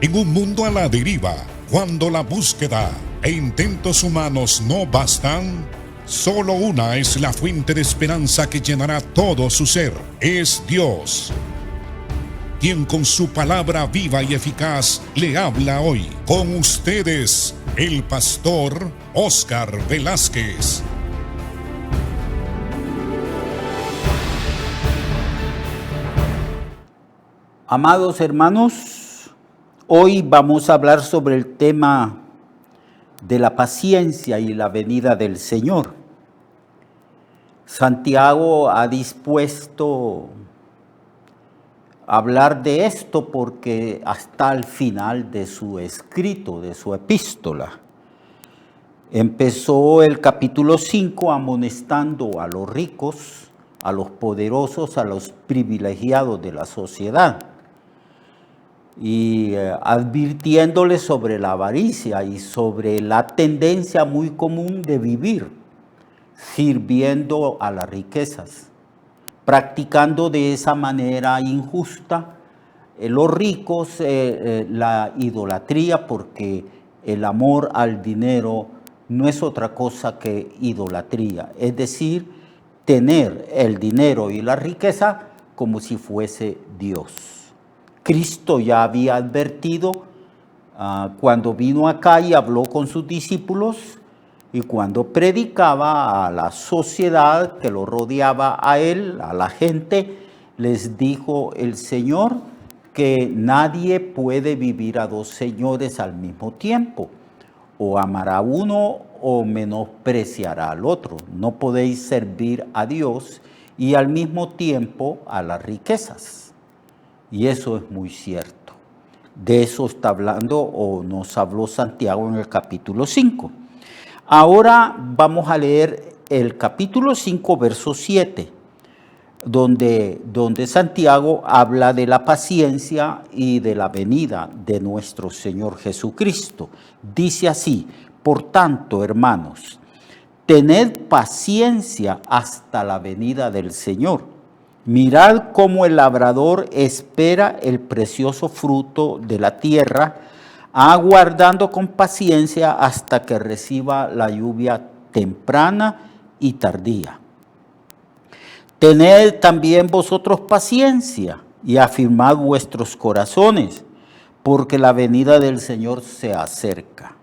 En un mundo a la deriva, cuando la búsqueda e intentos humanos no bastan, solo una es la fuente de esperanza que llenará todo su ser. Es Dios, quien con su palabra viva y eficaz le habla hoy. Con ustedes, el pastor Óscar Velázquez. Amados hermanos, hoy vamos a hablar sobre el tema de la paciencia y la venida del Señor. Santiago ha dispuesto a hablar de esto porque hasta el final de su escrito, de su epístola, empezó el capítulo 5 amonestando a los ricos, a los poderosos, a los privilegiados de la sociedad, y advirtiéndoles sobre la avaricia y sobre la tendencia muy común de vivir sirviendo a las riquezas, practicando de esa manera injusta los ricos la idolatría, porque el amor al dinero no es otra cosa que idolatría, es decir, tener el dinero y la riqueza como si fuese Dios. Cristo ya había advertido cuando vino acá y habló con sus discípulos y cuando predicaba a la sociedad que lo rodeaba a él, a la gente, les dijo el Señor que nadie puede vivir a dos señores al mismo tiempo. O amará a uno o menospreciará al otro. No podéis servir a Dios y al mismo tiempo a las riquezas. Y eso es muy cierto. De eso está hablando o nos habló Santiago en el capítulo 5. Ahora vamos a leer el capítulo 5, verso 7, donde Santiago habla de la paciencia y de la venida de nuestro Señor Jesucristo. Dice así: por tanto, hermanos, tened paciencia hasta la venida del Señor. Mirad cómo el labrador espera el precioso fruto de la tierra, aguardando con paciencia hasta que reciba la lluvia temprana y tardía. Tened también vosotros paciencia y afirmad vuestros corazones, porque la venida del Señor se acerca.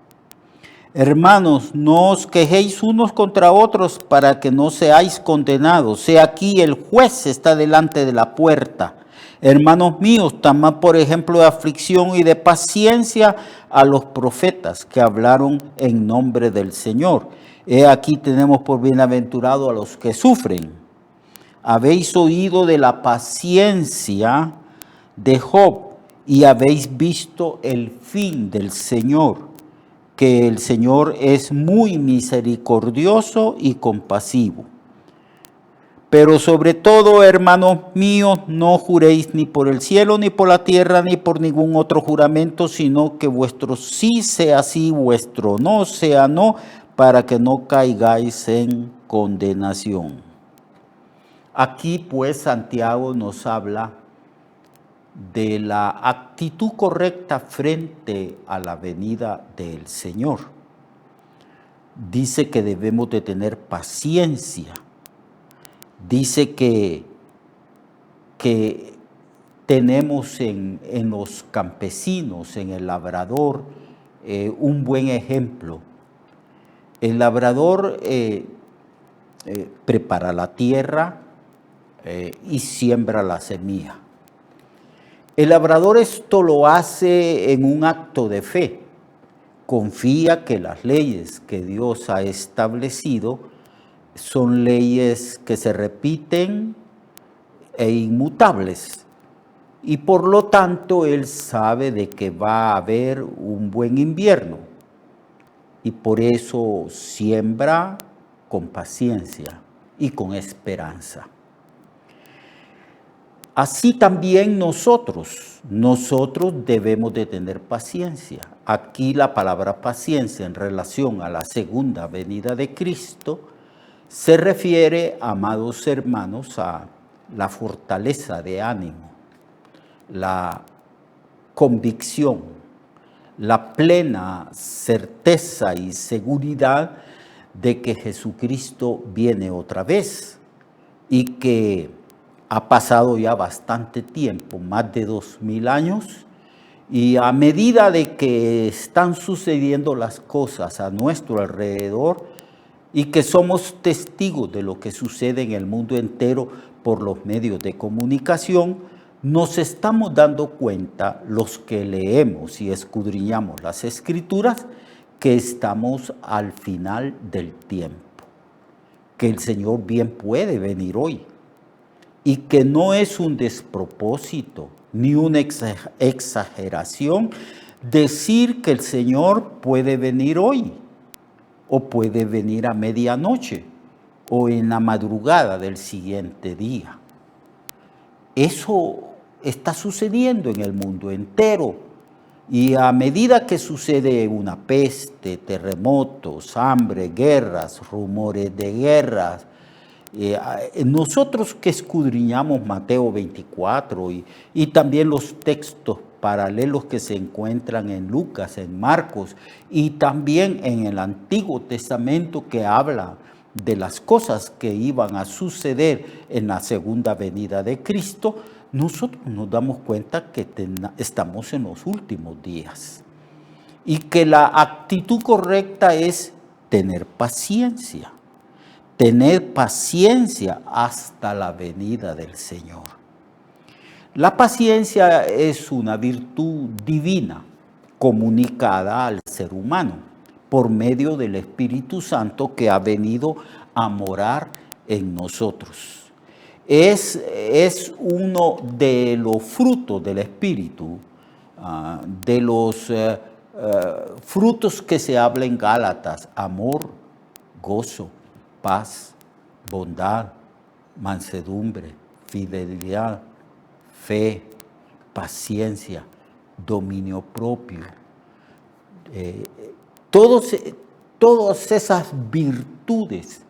Hermanos, no os quejéis unos contra otros para que no seáis condenados. He aquí el juez está delante de la puerta. Hermanos míos, tomad por ejemplo de aflicción y de paciencia a los profetas que hablaron en nombre del Señor. He aquí tenemos por bienaventurado a los que sufren. Habéis oído de la paciencia de Job y habéis visto el fin del Señor, que el Señor es muy misericordioso y compasivo. Pero sobre todo, hermanos míos, no juréis ni por el cielo, ni por la tierra, ni por ningún otro juramento, sino que vuestro sí sea sí, vuestro no sea no, para que no caigáis en condenación. Aquí pues Santiago nos habla de la actitud correcta frente a la venida del Señor. Dice que debemos de tener paciencia. Dice que tenemos en los campesinos, en el labrador, un buen ejemplo. El labrador prepara la tierra y siembra la semilla. El labrador esto lo hace en un acto de fe. Confía que las leyes que Dios ha establecido son leyes que se repiten e inmutables. Y por lo tanto, él sabe de que va a haber un buen invierno. Y por eso siembra con paciencia y con esperanza. Así también nosotros debemos de tener paciencia. Aquí la palabra paciencia en relación a la segunda venida de Cristo se refiere, amados hermanos, a la fortaleza de ánimo, la convicción la plena certeza y seguridad de que Jesucristo viene otra vez y que ha pasado ya bastante tiempo, más de 2000 años, y a medida de que están sucediendo las cosas a nuestro alrededor y que somos testigos de lo que sucede en el mundo entero por los medios de comunicación, nos estamos dando cuenta, los que leemos y escudriñamos las Escrituras, que estamos al final del tiempo, que el Señor bien puede venir hoy y que no es un despropósito ni una exageración decir que el Señor puede venir hoy o puede venir a medianoche o en la madrugada del siguiente día. Eso está sucediendo en el mundo entero. Y a medida que sucede una peste, terremotos, hambre, guerras, rumores de guerras, nosotros que escudriñamos Mateo 24 y también los textos paralelos que se encuentran en Lucas, en Marcos y también en el Antiguo Testamento que habla de las cosas que iban a suceder en la segunda venida de Cristo, nosotros nos damos cuenta que estamos en los últimos días y que la actitud correcta es tener paciencia hasta la venida del Señor. La paciencia es una virtud divina comunicada al ser humano por medio del Espíritu Santo que ha venido a morar en nosotros. Es uno de los frutos del Espíritu, de los frutos que se habla en Gálatas: amor, gozo, paz, bondad, mansedumbre, fidelidad, fe, paciencia, dominio propio. Todas esas virtudes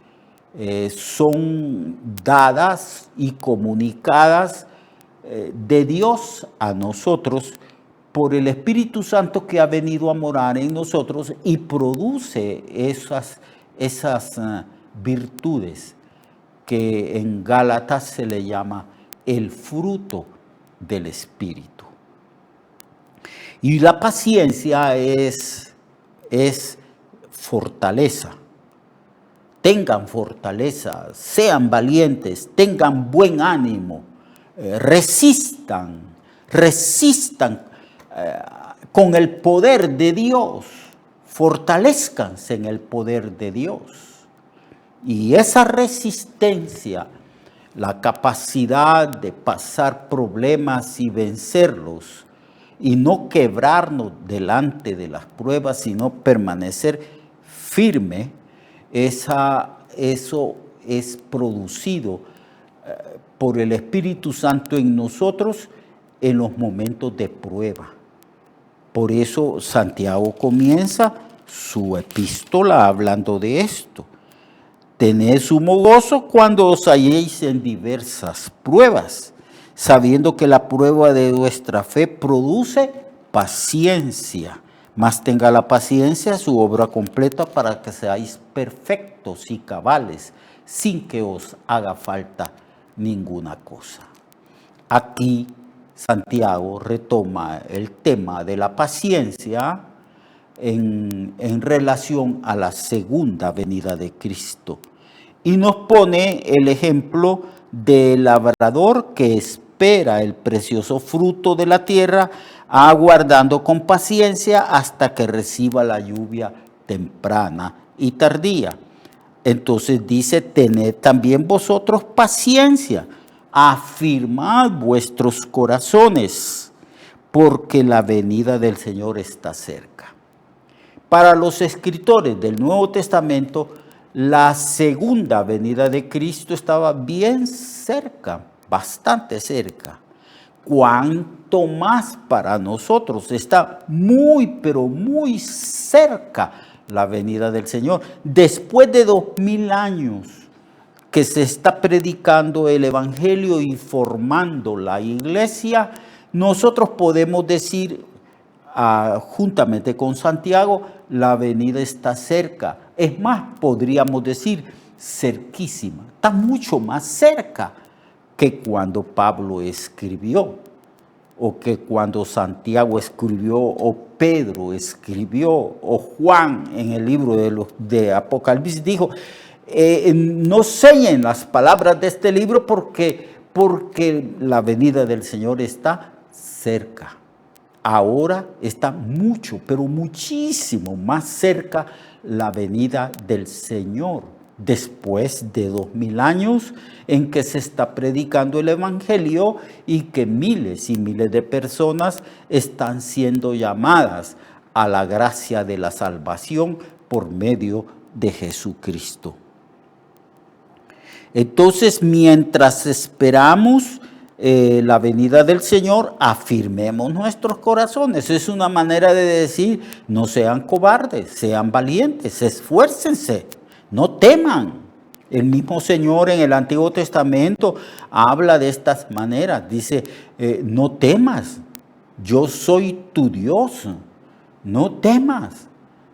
son dadas y comunicadas de Dios a nosotros por el Espíritu Santo que ha venido a morar en nosotros y produce esas virtudes que en Gálatas se le llama el fruto del Espíritu. Y la paciencia es fortaleza. Tengan fortaleza, sean valientes, tengan buen ánimo, resistan con el poder de Dios, fortalezcanse en el poder de Dios. Y esa resistencia, la capacidad de pasar problemas y vencerlos y no quebrarnos delante de las pruebas, sino permanecer firme, eso es producido por el Espíritu Santo en nosotros en los momentos de prueba. Por eso Santiago comienza su epístola hablando de esto. Tened sumo gozo cuando os halléis en diversas pruebas, sabiendo que la prueba de vuestra fe produce paciencia. Mas tenga la paciencia su obra completa para que seáis perfectos y cabales, sin que os haga falta ninguna cosa. Aquí Santiago retoma el tema de la paciencia en relación a la segunda venida de Cristo. Y nos pone el ejemplo del labrador que espera el precioso fruto de la tierra, aguardando con paciencia hasta que reciba la lluvia temprana y tardía. Entonces dice: tened también vosotros paciencia, afirmad vuestros corazones, porque la venida del Señor está cerca. Para los escritores del Nuevo Testamento, la segunda venida de Cristo estaba bien cerca, bastante cerca. Cuanto más para nosotros está muy, pero muy cerca la venida del Señor. Después de 2000 años que se está predicando el Evangelio y formando la iglesia, nosotros podemos decir juntamente con Santiago, la venida está cerca. Es más, podríamos decir, cerquísima. Está mucho más cerca que cuando Pablo escribió, o que cuando Santiago escribió, o Pedro escribió, o Juan en el libro de Apocalipsis dijo, no sellen las palabras de este libro porque la venida del Señor está cerca. Ahora está mucho, pero muchísimo más cerca la venida del Señor. Después de 2000 años en que se está predicando el Evangelio y que miles y miles de personas están siendo llamadas a la gracia de la salvación por medio de Jesucristo. Entonces, mientras esperamos la venida del Señor, afirmemos nuestros corazones. Es una manera de decir, no sean cobardes, sean valientes, esfuércense, no teman. El mismo Señor en el Antiguo Testamento habla de estas maneras. Dice, no temas, yo soy tu Dios, no temas.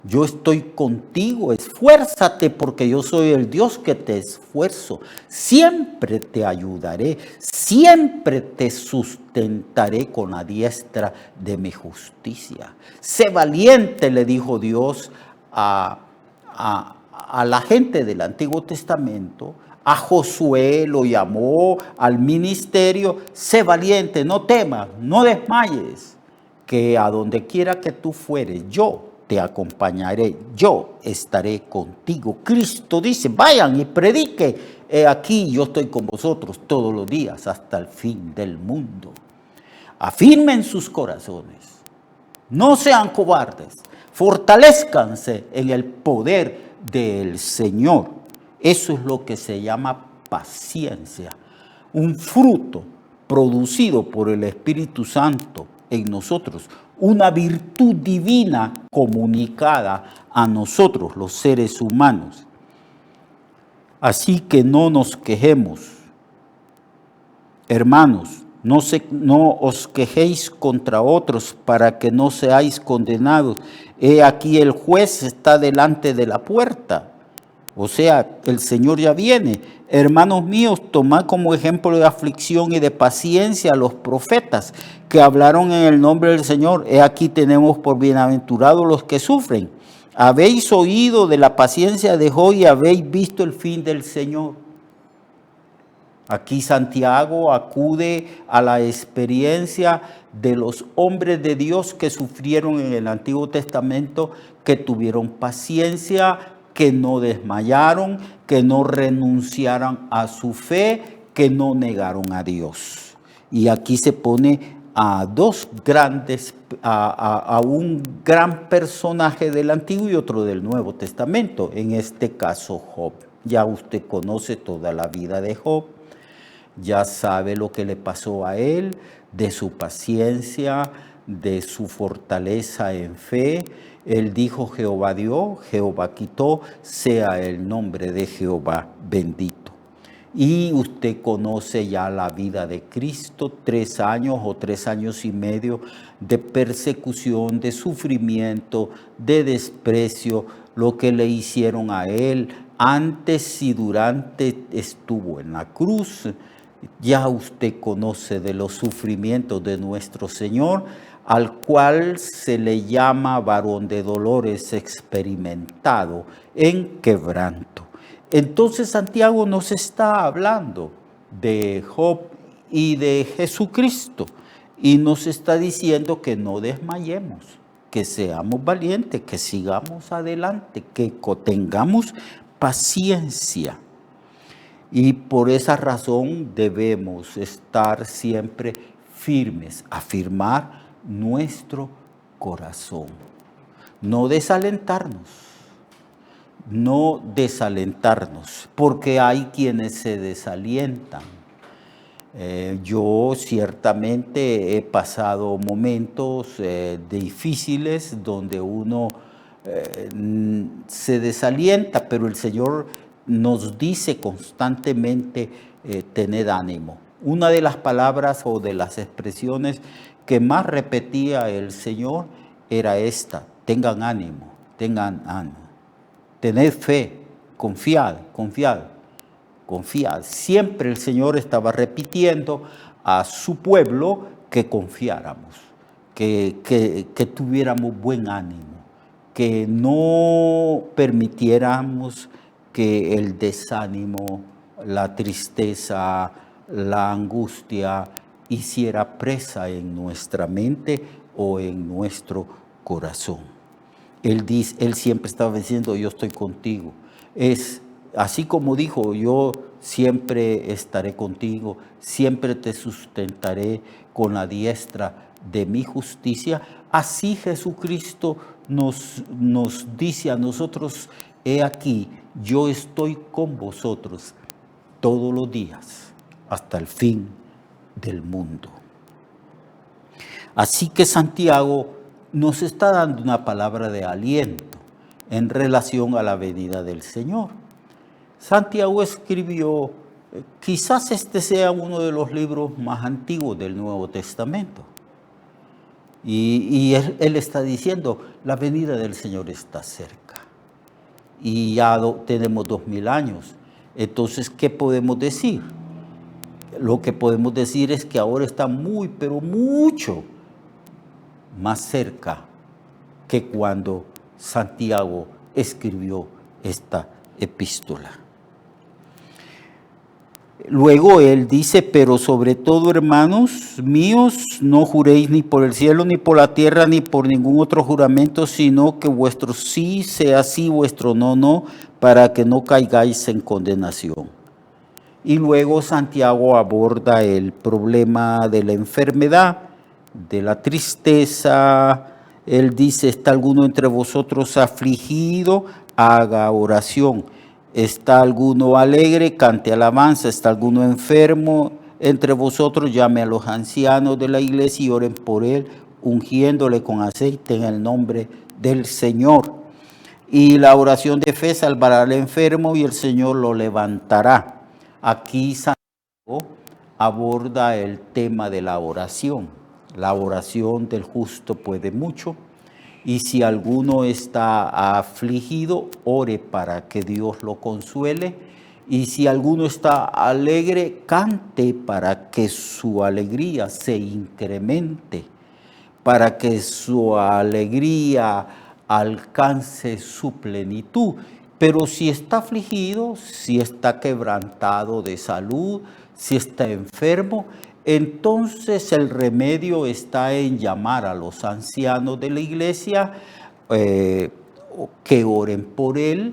Yo estoy contigo, esfuérzate porque yo soy el Dios que te esfuerzo. Siempre te ayudaré, siempre te sustentaré con la diestra de mi justicia. Sé valiente, le dijo Dios a la gente del Antiguo Testamento. A Josué lo llamó al ministerio. Sé valiente, no temas, no desmayes, que a donde quiera que tú fueres, yo te acompañaré, yo estaré contigo. Cristo dice, vayan y predique. Aquí yo estoy con vosotros todos los días hasta el fin del mundo. Afirmen sus corazones, no sean cobardes, fortalezcanse en el poder del Señor. Eso es lo que se llama paciencia, un fruto producido por el Espíritu Santo en nosotros, una virtud divina comunicada a nosotros, los seres humanos. Así que no nos quejemos, hermanos, no os quejéis contra otros para que no seáis condenados. He aquí el juez está delante de la puerta. O sea, el Señor ya viene. Hermanos míos, tomad como ejemplo de aflicción y de paciencia a los profetas que hablaron en el nombre del Señor. He aquí tenemos por bienaventurados los que sufren. Habéis oído de la paciencia de Job y habéis visto el fin del Señor. Aquí Santiago acude a la experiencia de los hombres de Dios que sufrieron en el Antiguo Testamento, que tuvieron paciencia, que no desmayaron, que no renunciaron a su fe, que no negaron a Dios. Y aquí se pone a un gran personaje del Antiguo y otro del Nuevo Testamento, en este caso Job. Ya usted conoce toda la vida de Job, ya sabe lo que le pasó a él, de su paciencia, de su fortaleza en fe. Él dijo, Jehová dio, Jehová quitó, sea el nombre de Jehová bendito. Y usted conoce ya la vida de Cristo, 3 años o 3 años y medio de persecución, de sufrimiento, de desprecio, lo que le hicieron a él antes y durante estuvo en la cruz. Ya usted conoce de los sufrimientos de nuestro Señor, al cual se le llama varón de dolores, experimentado en quebranto. Entonces Santiago nos está hablando de Job y de Jesucristo y nos está diciendo que no desmayemos, que seamos valientes, que sigamos adelante, que tengamos paciencia. Y por esa razón debemos estar siempre firmes, afirmar nuestro corazón, no desalentarnos, porque hay quienes se desalientan. Yo ciertamente he pasado momentos difíciles donde uno se desalienta, pero el Señor nos dice constantemente, tened ánimo. Una de las palabras o de las expresiones que más repetía el Señor era esta: tengan ánimo, tened fe, confiad. Siempre el Señor estaba repitiendo a su pueblo que confiáramos, que tuviéramos buen ánimo, que no permitiéramos que el desánimo, la tristeza, la angustia hiciera presa en nuestra mente o en nuestro corazón. Él siempre estaba diciendo: yo estoy contigo. Es así como dijo: yo siempre estaré contigo, siempre te sustentaré con la diestra de mi justicia. Así Jesucristo nos dice a nosotros: he aquí, yo estoy con vosotros todos los días hasta el fin del mundo. Así que Santiago nos está dando una palabra de aliento en relación a la venida del Señor. Santiago escribió, quizás este sea uno de los libros más antiguos del Nuevo Testamento. Y él está diciendo: la venida del Señor está cerca. Y ya tenemos 2000 años. Entonces, ¿qué podemos decir? Lo que podemos decir es que ahora está muy, pero mucho más cerca que cuando Santiago escribió esta epístola. Luego él dice: pero sobre todo, hermanos míos, no juréis ni por el cielo, ni por la tierra, ni por ningún otro juramento, sino que vuestro sí sea sí, vuestro no, no, para que no caigáis en condenación. Y luego Santiago aborda el problema de la enfermedad, de la tristeza. Él dice: ¿está alguno entre vosotros afligido? Haga oración. ¿Está alguno alegre? Cante alabanza. ¿Está alguno enfermo entre vosotros? Llame a los ancianos de la iglesia y oren por él, ungiéndole con aceite en el nombre del Señor. Y la oración de fe salvará al enfermo y el Señor lo levantará. Aquí Santiago aborda el tema de la oración. La oración del justo puede mucho. Y si alguno está afligido, ore para que Dios lo consuele. Y si alguno está alegre, cante para que su alegría se incremente, para que su alegría alcance su plenitud. Pero si está afligido, si está quebrantado de salud, si está enfermo, entonces el remedio está en llamar a los ancianos de la iglesia que oren por él.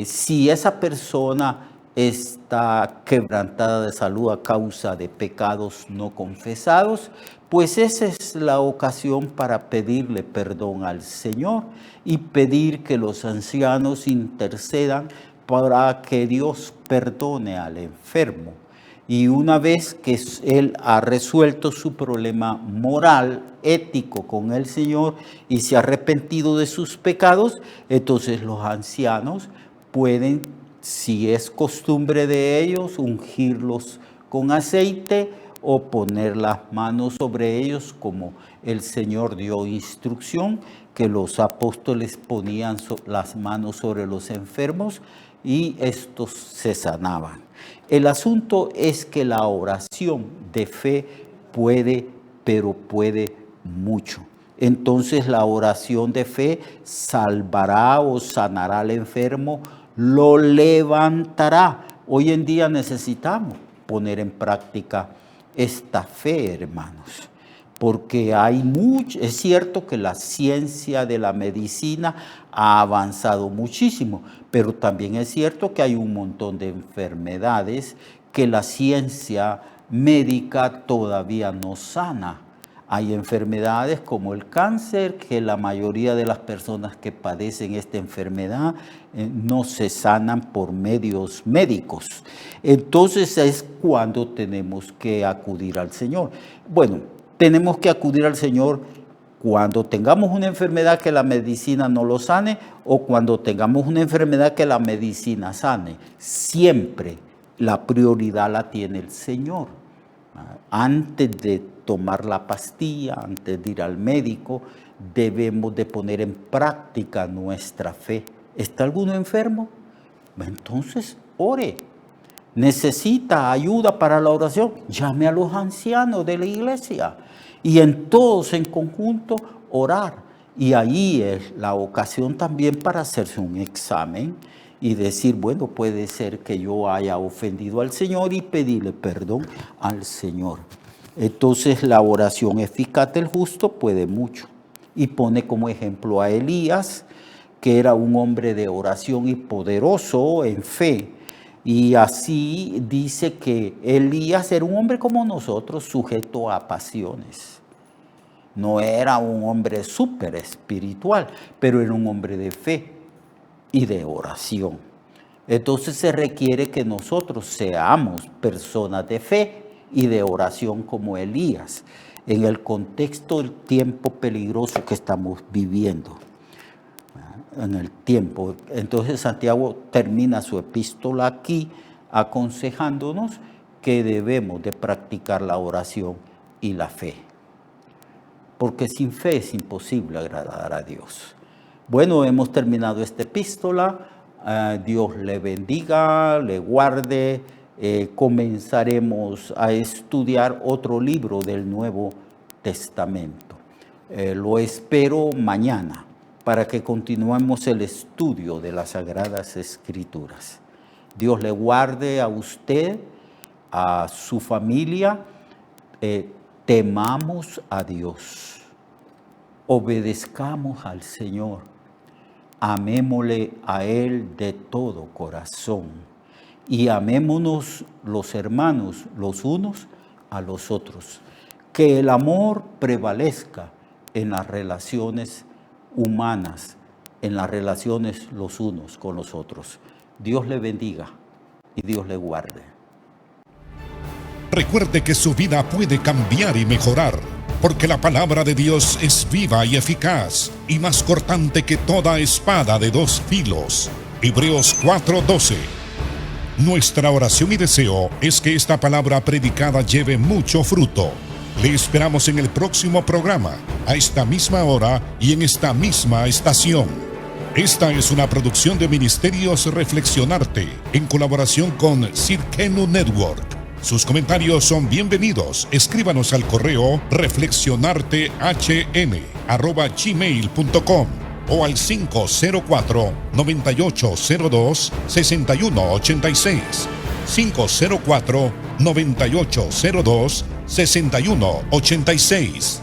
Si esa persona está quebrantada de salud a causa de pecados no confesados, pues esa es la ocasión para pedirle perdón al Señor y pedir que los ancianos intercedan para que Dios perdone al enfermo. Y una vez que él ha resuelto su problema moral, ético con el Señor y se ha arrepentido de sus pecados, entonces los ancianos pueden, si es costumbre de ellos, ungirlos con aceite o poner las manos sobre ellos, como el Señor dio instrucción, que los apóstoles ponían las manos sobre los enfermos y estos se sanaban. El asunto es que la oración de fe puede, pero puede mucho. Entonces la oración de fe salvará o sanará al enfermo, lo levantará. Hoy en día necesitamos poner en práctica esta fe, hermanos, porque es cierto que la ciencia de la medicina ha avanzado muchísimo, pero también es cierto que hay un montón de enfermedades que la ciencia médica todavía no sana. Hay enfermedades como el cáncer, que la mayoría de las personas que padecen esta enfermedad no se sanan por medios médicos. Entonces es cuando tenemos que acudir al Señor. Bueno, tenemos que acudir al Señor cuando tengamos una enfermedad que la medicina no lo sane o cuando tengamos una enfermedad que la medicina sane. Siempre la prioridad la tiene el Señor. Antes de tomar la pastilla, antes de ir al médico, debemos de poner en práctica nuestra fe. ¿Está alguno enfermo? Entonces, ore. ¿Necesita ayuda para la oración? Llame a los ancianos de la iglesia y en todos en conjunto orar. Y ahí es la ocasión también para hacerse un examen y decir, bueno, puede ser que yo haya ofendido al Señor y pedirle perdón al Señor. Entonces la oración eficaz del justo puede mucho. Y pone como ejemplo a Elías, que era un hombre de oración y poderoso en fe. Y así dice que Elías era un hombre como nosotros, sujeto a pasiones. No era un hombre súper espiritual, pero era un hombre de fe y de oración. Entonces se requiere que nosotros seamos personas de fe y de oración como Elías, en el contexto del tiempo peligroso que estamos viviendo. En el tiempo. Entonces Santiago termina su epístola aquí aconsejándonos que debemos de practicar la oración y la fe. Porque sin fe es imposible agradar a Dios. Bueno, hemos terminado esta epístola. Dios le bendiga, le guarde. Comenzaremos a estudiar otro libro del Nuevo Testamento. Lo espero mañana para que continuemos el estudio de las Sagradas Escrituras. Dios le guarde a usted, a su familia. Temamos a Dios, obedezcamos al Señor, amémosle a Él de todo corazón y amémonos los hermanos los unos a los otros. Que el amor prevalezca en las relaciones humanas, en las relaciones los unos con los otros. Dios le bendiga y Dios le guarde. Recuerde que su vida puede cambiar y mejorar, porque la palabra de Dios es viva y eficaz, y más cortante que toda espada de dos filos. Hebreos 4:12. Nuestra oración y deseo es que esta palabra predicada lleve mucho fruto. Le esperamos en el próximo programa, a esta misma hora y en esta misma estación. Esta es una producción de Ministerios Reflexionarte, en colaboración con Cirkenu Network. Sus comentarios son bienvenidos. Escríbanos al correo reflexionartehn@gmail.com o al 504-9802-6186. 504-9802-6186.